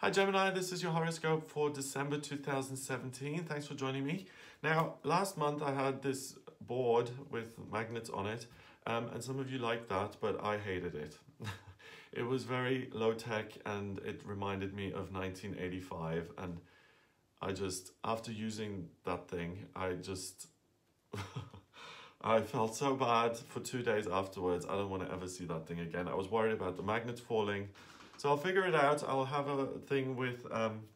Hi Gemini, this is your horoscope for December 2017. Thanks for joining me. Now, last month I had this board with magnets on it, and some of you liked that, but I hated it. It was very low-tech and it reminded me of 1985, and after using that thing, I felt so bad for 2 days afterwards. I don't want to ever see that thing again. I was worried about the magnets falling. So I'll figure it out. I'll have a thing with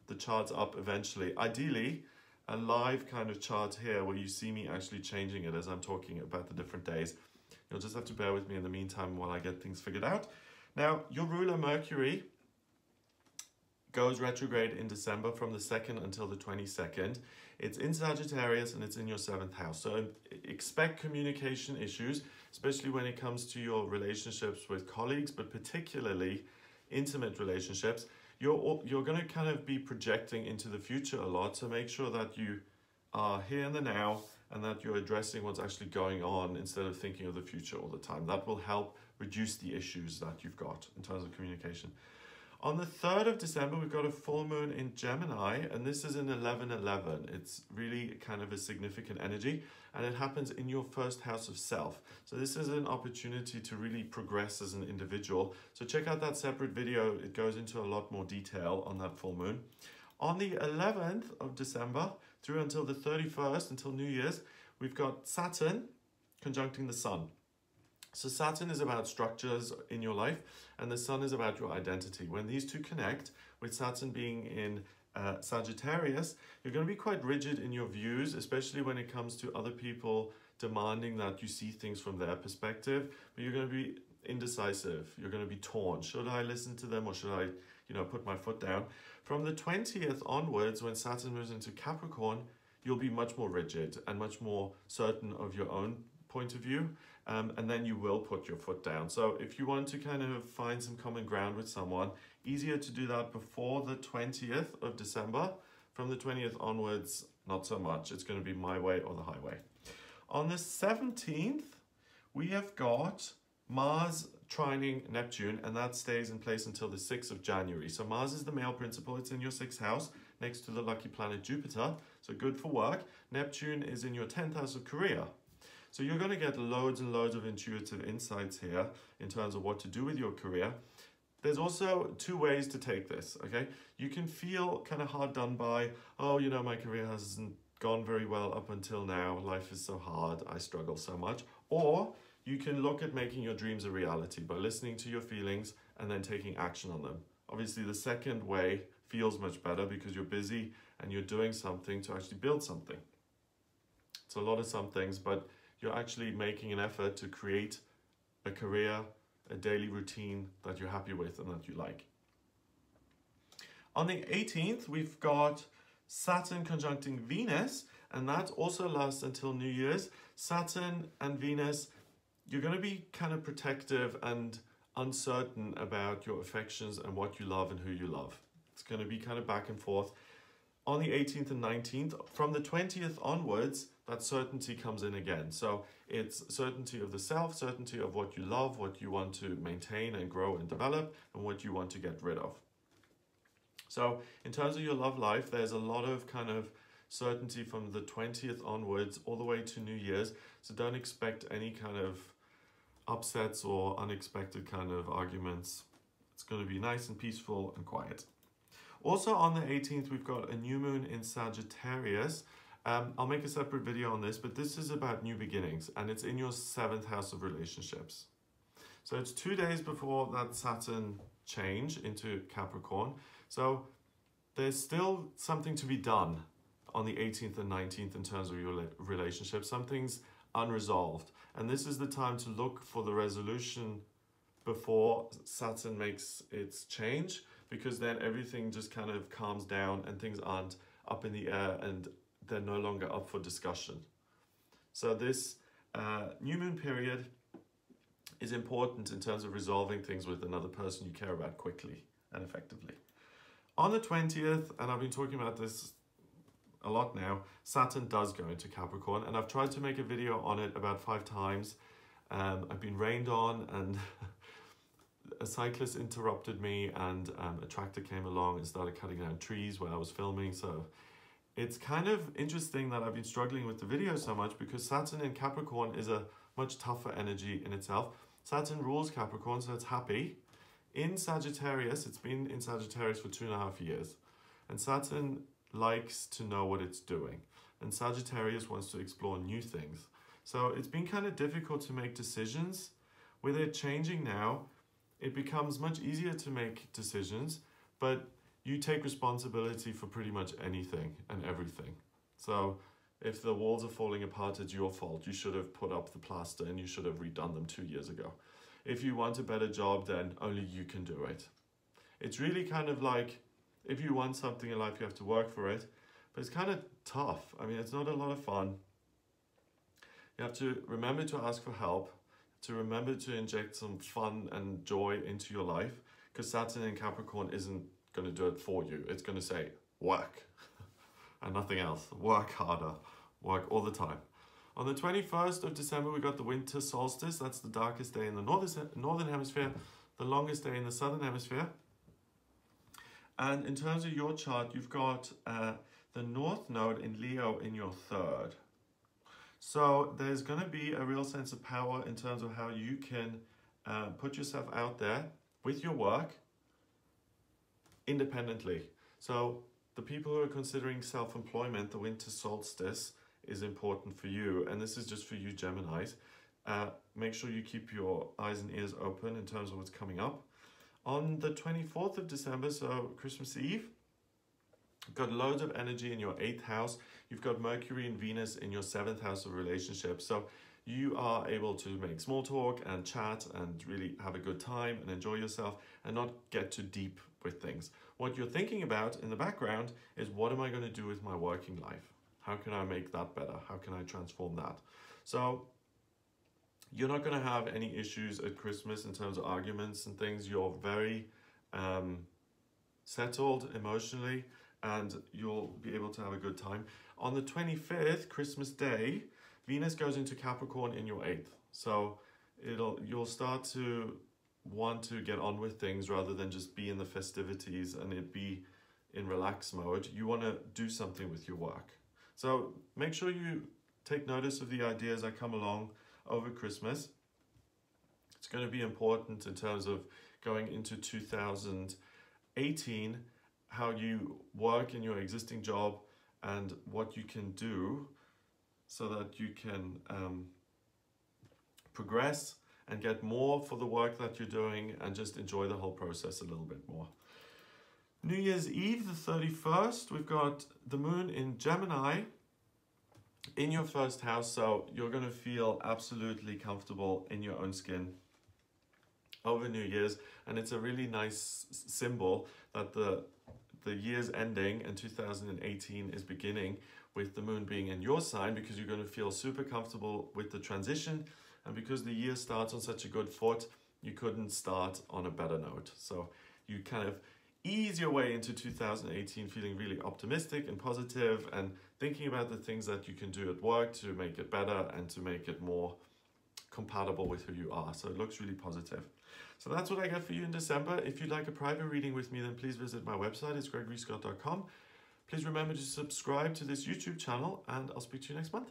the charts up eventually. Ideally, a live kind of chart here where you see me actually changing it as I'm talking about the different days. You'll just have to bear with me in the meantime while I get things figured out. Now, your ruler Mercury goes retrograde in December from the 2nd until the 22nd. It's in Sagittarius and it's in your 7th house. So expect communication issues, especially when it comes to your relationships with colleagues, but particularly intimate relationships. You're going to kind of be projecting into the future a lot. So make sure that you are here in the now and that you're addressing what's actually going on instead of thinking of the future all the time. That will help reduce the issues that you've got in terms of communication. On the 3rd of December, we've got a full moon in Gemini, and this is in 11:11. It's really kind of a significant energy, and it happens in your first house of self. So this is an opportunity to really progress as an individual. So check out that separate video. It goes into a lot more detail on that full moon. On the 11th of December, through until the 31st, until New Year's, we've got Saturn conjuncting the Sun. So Saturn is about structures in your life, and the Sun is about your identity. When these two connect, with Saturn being in Sagittarius, you're going to be quite rigid in your views, especially when it comes to other people demanding that you see things from their perspective, but you're going to be indecisive. You're going to be torn. Should I listen to them or should I, put my foot down? From the 20th onwards, when Saturn moves into Capricorn, you'll be much more rigid and much more certain of your own point of view, and then you will put your foot down. So if you want to kind of find some common ground with someone, easier to do that before the 20th of December. From the 20th onwards, not so much. It's going to be my way or the highway. On the 17th, we have got Mars trining Neptune, and that stays in place until the 6th of January. So Mars is the male principle. It's in your 6th house next to the lucky planet Jupiter. So good for work. Neptune is in your 10th house of career. So you're going to get loads and loads of intuitive insights here in terms of what to do with your career. There's also two ways to take this, okay? You can feel kind of hard done by, oh, my career hasn't gone very well up until now. Life is so hard. I struggle so much. Or you can look at making your dreams a reality by listening to your feelings and then taking action on them. Obviously, the second way feels much better because you're busy and you're doing something to actually build something. It's a lot of some things, but you're actually making an effort to create a career, a daily routine that you're happy with and that you like. On the 18th, we've got Saturn conjuncting Venus, and that also lasts until New Year's. Saturn and Venus, you're going to be kind of protective and uncertain about your affections and what you love and who you love. It's going to be kind of back and forth. On the 18th and 19th, from the 20th onwards, that certainty comes in again. So it's certainty of the self, certainty of what you love, what you want to maintain and grow and develop, and what you want to get rid of. So in terms of your love life, there's a lot of kind of certainty from the 20th onwards all the way to New Year's. So don't expect any kind of upsets or unexpected kind of arguments. It's going to be nice and peaceful and quiet. Also on the 18th, we've got a new moon in Sagittarius. I'll make a separate video on this, but this is about new beginnings, and it's in your 7th house of relationships. So it's 2 days before that Saturn change into Capricorn. So there's still something to be done on the 18th and 19th in terms of your relationship. Something's unresolved, and this is the time to look for the resolution before Saturn makes its change, because then everything just kind of calms down and things aren't up in the air and they're no longer up for discussion. So this new moon period is important in terms of resolving things with another person you care about quickly and effectively. On the 20th, and I've been talking about this a lot now, Saturn does go into Capricorn, and I've tried to make a video on it about 5 times. I've been rained on, and a cyclist interrupted me, and a tractor came along and started cutting down trees while I was filming. So it's kind of interesting that I've been struggling with the video so much, because Saturn in Capricorn is a much tougher energy in itself. Saturn rules Capricorn, so it's happy. In Sagittarius, it's been in Sagittarius for 2.5 years. And Saturn likes to know what it's doing. And Sagittarius wants to explore new things. So it's been kind of difficult to make decisions. With it changing now, it becomes much easier to make decisions, but you take responsibility for pretty much anything and everything. So if the walls are falling apart, it's your fault. You should have put up the plaster and you should have redone them 2 years ago. If you want a better job, then only you can do it. It's really kind of like, if you want something in life, you have to work for it. But it's kind of tough. I mean, it's not a lot of fun. You have to remember to ask for help, to remember to inject some fun and joy into your life, because Saturn in Capricorn isn't going to do it for you. It's going to say, work, and nothing else. Work harder, work all the time. On the 21st of December, we got the winter solstice. That's the darkest day in the northern hemisphere, the longest day in the southern hemisphere. And in terms of your chart, you've got the North Node in Leo in your 3rd. So there's going to be a real sense of power in terms of how you can put yourself out there with your work independently. So the people who are considering self-employment, the winter solstice is important for you. And this is just for you Geminis. Make sure you keep your eyes and ears open in terms of what's coming up. On the 24th of December, so Christmas Eve, you've got loads of energy in your 8th house. You've got Mercury and Venus in your 7th house of relationships. So you are able to make small talk and chat and really have a good time and enjoy yourself and not get too deep with things. What you're thinking about in the background is, what am I going to do with my working life? How can I make that better? How can I transform that? So you're not going to have any issues at Christmas in terms of arguments and things. You're very settled emotionally, and you'll be able to have a good time. On the 25th, Christmas Day, Venus goes into Capricorn in your 8th. So you'll start to want to get on with things rather than just be in the festivities and it be in relax mode. You want to do something with your work. So make sure you take notice of the ideas that come along over Christmas. It's going to be important in terms of going into 2018, how you work in your existing job and what you can do so that you can progress and get more for the work that you're doing and just enjoy the whole process a little bit more. New Year's Eve, the 31st, we've got the moon in Gemini in your 1st house, so you're going to feel absolutely comfortable in your own skin over New Year's, and it's a really nice symbol that the year's ending and 2018 is beginning with the moon being in your sign, because you're going to feel super comfortable with the transition, and because the year starts on such a good foot, you couldn't start on a better note. So you kind of ease your way into 2018 feeling really optimistic and positive and thinking about the things that you can do at work to make it better and to make it more compatible with who you are. So it looks really positive. So that's what I got for you in December. If you'd like a private reading with me, then please visit my website. It's gregoryscott.com. Please remember to subscribe to this YouTube channel, and I'll speak to you next month.